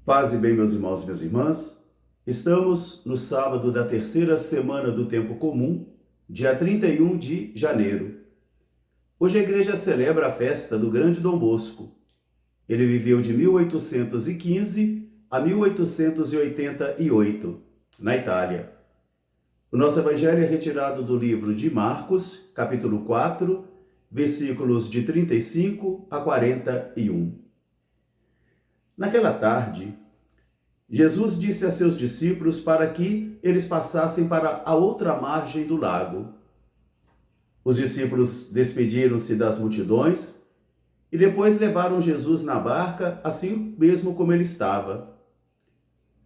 Paz e bem, meus irmãos e minhas irmãs. Estamos no sábado da terceira semana do tempo comum, dia 31 de janeiro. Hoje a igreja celebra a festa do grande Dom Bosco. Ele viveu de 1815 a 1888, na Itália. O nosso evangelho é retirado do livro de Marcos, capítulo 4, versículos de 35 a 41. Naquela tarde, Jesus disse a seus discípulos para que eles passassem para a outra margem do lago. Os discípulos despediram-se das multidões e depois levaram Jesus na barca, assim mesmo como ele estava.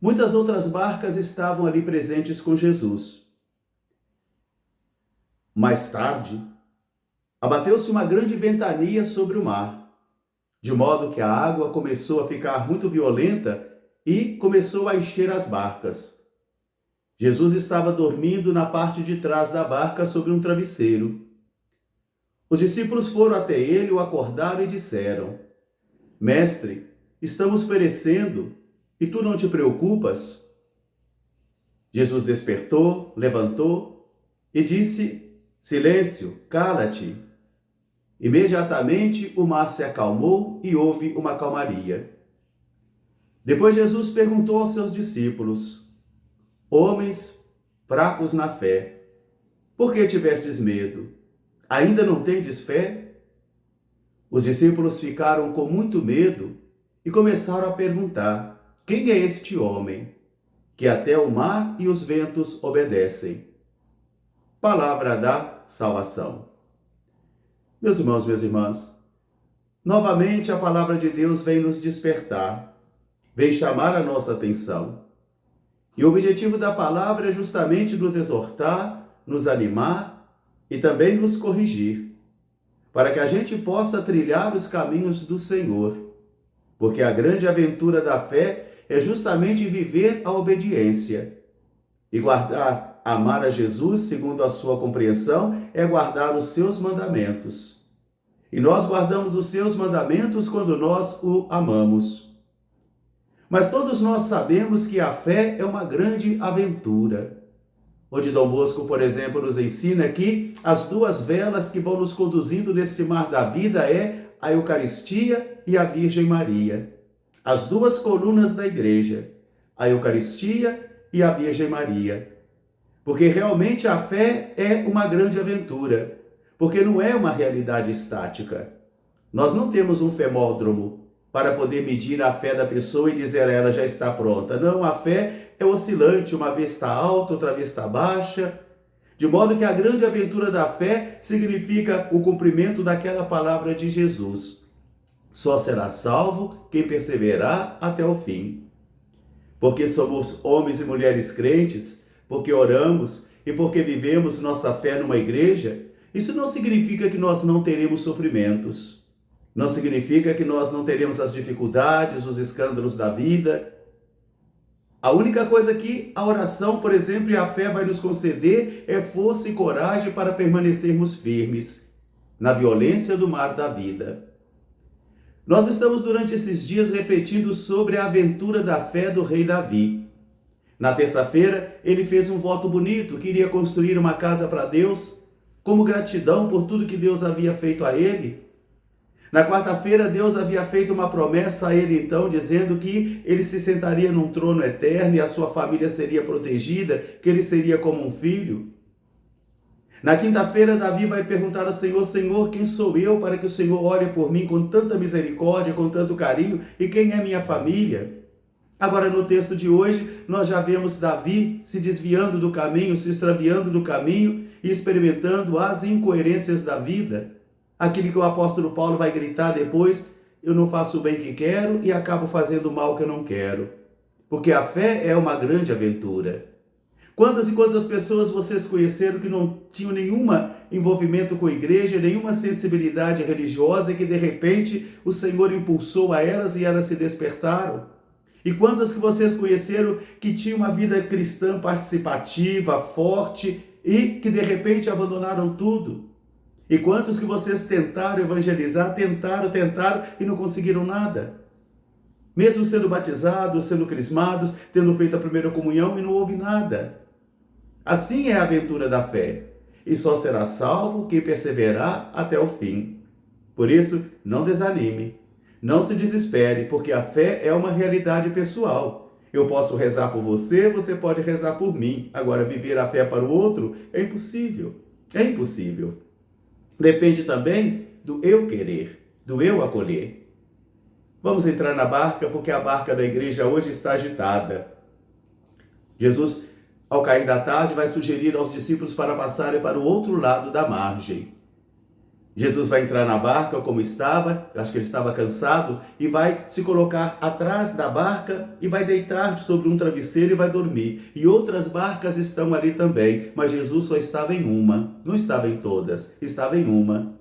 Muitas outras barcas estavam ali presentes com Jesus. Mais tarde, abateu-se uma grande ventania sobre o mar, de modo que a água começou a ficar muito violenta e começou a encher as barcas. Jesus estava dormindo na parte de trás da barca sobre um travesseiro. Os discípulos foram até ele, o acordaram e disseram: Mestre, estamos perecendo e tu não te preocupas? Jesus despertou, levantou e disse: Silêncio, cala-te. Imediatamente o mar se acalmou e houve uma calmaria. Depois Jesus perguntou aos seus discípulos: Homens fracos na fé, por que tivestes medo? Ainda não tendes fé? Os discípulos ficaram com muito medo e começaram a perguntar: Quem é este homem, que até o mar e os ventos obedecem? Palavra da salvação. Meus irmãos, minhas irmãs, novamente a palavra de Deus vem nos despertar, vem chamar a nossa atenção. E o objetivo da palavra é justamente nos exortar, nos animar e também nos corrigir, para que a gente possa trilhar os caminhos do Senhor. Porque a grande aventura da fé é justamente viver a obediência. E amar a Jesus, segundo a sua compreensão, é guardar os seus mandamentos. E nós guardamos os seus mandamentos quando nós o amamos. Mas todos nós sabemos que a fé é uma grande aventura. Onde Dom Bosco, por exemplo, nos ensina que as duas velas que vão nos conduzindo nesse mar da vida é a Eucaristia e a Virgem Maria. As duas colunas da igreja, a Eucaristia e a Virgem Maria. Porque realmente a fé é uma grande aventura, porque não é uma realidade estática. Nós não temos um femódromo para poder medir a fé da pessoa e dizer ela já está pronta. Não, a fé é oscilante, uma vez está alta, outra vez está baixa, de modo que a grande aventura da fé significa o cumprimento daquela palavra de Jesus. Só será salvo quem perseverar até o fim. Porque somos homens e mulheres crentes, porque oramos e porque vivemos nossa fé numa igreja, isso não significa que nós não teremos sofrimentos. Não significa que nós não teremos as dificuldades, os escândalos da vida. A única coisa que a oração, por exemplo, e a fé vai nos conceder é força e coragem para permanecermos firmes na violência do mar da vida. Nós estamos durante esses dias refletindo sobre a aventura da fé do rei Davi. Na terça-feira, ele fez um voto bonito, queria construir uma casa para Deus, como gratidão por tudo que Deus havia feito a ele. Na quarta-feira, Deus havia feito uma promessa a ele, então, dizendo que ele se sentaria num trono eterno e a sua família seria protegida, que ele seria como um filho. Na quinta-feira, Davi vai perguntar ao Senhor: Senhor, quem sou eu para que o Senhor olhe por mim com tanta misericórdia, com tanto carinho, e quem é minha família? Agora, no texto de hoje, nós já vemos Davi se desviando do caminho, se extraviando do caminho e experimentando as incoerências da vida. Aquilo que o apóstolo Paulo vai gritar depois: eu não faço o bem que quero e acabo fazendo o mal que eu não quero. Porque a fé é uma grande aventura. Quantas e quantas pessoas vocês conheceram que não tinham nenhum envolvimento com a igreja, nenhuma sensibilidade religiosa e que de repente o Senhor impulsou a elas e elas se despertaram? E quantas que vocês conheceram que tinham uma vida cristã participativa, forte e que de repente abandonaram tudo? E quantos que vocês tentaram evangelizar, tentaram e não conseguiram nada? Mesmo sendo batizados, sendo crismados, tendo feito a primeira comunhão e não houve nada. Assim é a aventura da fé. E só será salvo quem perseverar até o fim. Por isso, não desanime. Não se desespere, porque a fé é uma realidade pessoal. Eu posso rezar por você, você pode rezar por mim. Agora, viver a fé para o outro é impossível. É impossível. Depende também do eu querer, do eu acolher. Vamos entrar na barca, porque a barca da igreja hoje está agitada. Jesus, ao cair da tarde, vai sugerir aos discípulos para passarem para o outro lado da margem. Jesus vai entrar na barca como estava, eu acho que ele estava cansado, e vai se colocar atrás da barca e vai deitar sobre um travesseiro e vai dormir. E outras barcas estão ali também, mas Jesus só estava em uma, não estava em todas, estava em uma.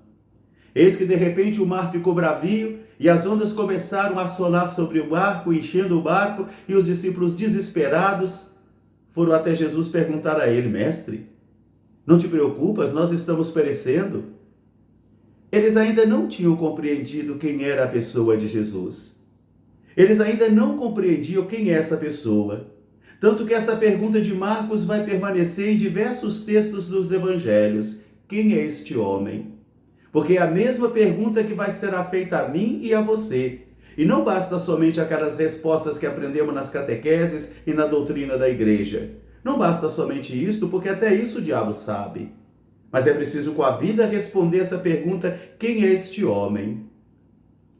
Eis que de repente o mar ficou bravio e as ondas começaram a assolar sobre o barco, enchendo o barco, e os discípulos desesperados foram até Jesus perguntar a ele: Mestre, não te preocupas, nós estamos perecendo? Eles ainda não tinham compreendido quem era a pessoa de Jesus. Eles ainda não compreendiam quem é essa pessoa. Tanto que essa pergunta de Marcos vai permanecer em diversos textos dos evangelhos. Quem é este homem? Porque é a mesma pergunta que vai ser feita a mim e a você. E não basta somente aquelas respostas que aprendemos nas catequeses e na doutrina da igreja. Não basta somente isto, porque até isso o diabo sabe. Mas é preciso com a vida responder essa pergunta: quem é este homem?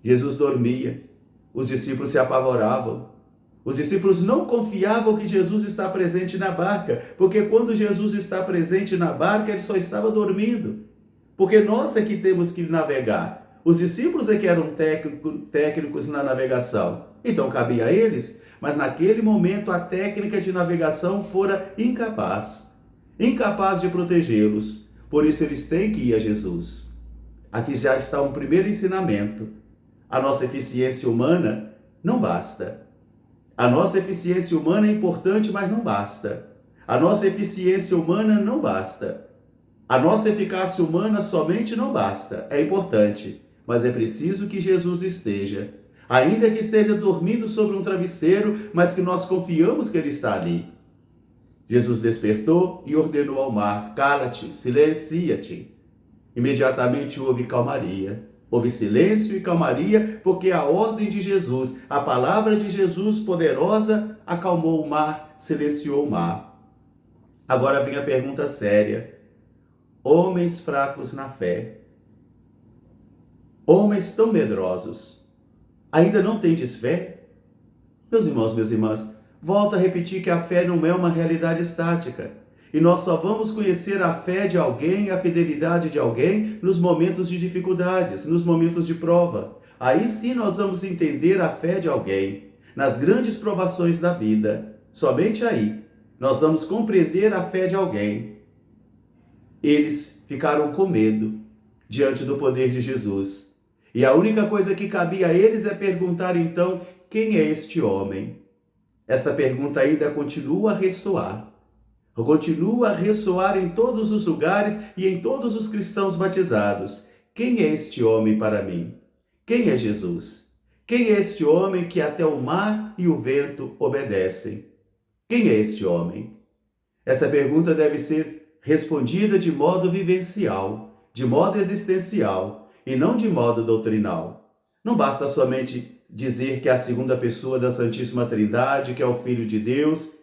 Jesus dormia, os discípulos se apavoravam. Os discípulos não confiavam que Jesus está presente na barca, porque quando Jesus está presente na barca, ele só estava dormindo. Porque nós é que temos que navegar. Os discípulos é que eram técnicos na navegação. Então cabia a eles, mas naquele momento a técnica de navegação fora incapaz de protegê-los. Por isso eles têm que ir a Jesus. Aqui já está um primeiro ensinamento. A nossa eficiência humana não basta. A nossa eficiência humana é importante, mas não basta. A nossa eficiência humana não basta. A nossa eficácia humana somente não basta. É importante, mas é preciso que Jesus esteja. Ainda que esteja dormindo sobre um travesseiro, mas que nós confiamos que ele está ali. Jesus despertou e ordenou ao mar: cala-te, silencia-te. Imediatamente houve calmaria. Houve silêncio e calmaria, porque a ordem de Jesus, a palavra de Jesus poderosa, acalmou o mar, silenciou o mar. Agora vem a pergunta séria. Homens fracos na fé, homens tão medrosos, ainda não tendes fé? Meus irmãos, minhas irmãs, volto a repetir que a fé não é uma realidade estática. E nós só vamos conhecer a fé de alguém, a fidelidade de alguém, nos momentos de dificuldades, nos momentos de prova. Aí sim nós vamos entender a fé de alguém, nas grandes provações da vida. Somente aí nós vamos compreender a fé de alguém. Eles ficaram com medo diante do poder de Jesus. E a única coisa que cabia a eles é perguntar então: quem é este homem? Esta pergunta ainda continua a ressoar em todos os lugares e em todos os cristãos batizados. Quem é este homem para mim? Quem é Jesus? Quem é este homem que até o mar e o vento obedecem? Quem é este homem? Essa pergunta deve ser respondida de modo vivencial, de modo existencial e não de modo doutrinal. Não basta somente dizer que é a segunda pessoa da Santíssima Trindade, que é o Filho de Deus,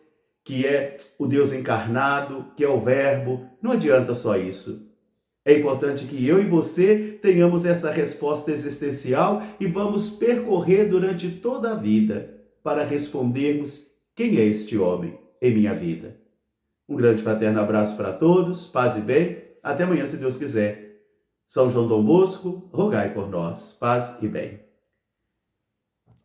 que é o Deus encarnado, que é o Verbo. Não adianta só isso. É importante que eu e você tenhamos essa resposta existencial e vamos percorrer durante toda a vida para respondermos: quem é este homem em minha vida? Um grande fraterno abraço para todos, paz e bem. Até amanhã, se Deus quiser. São João Dom Bosco, rogai por nós. Paz e bem.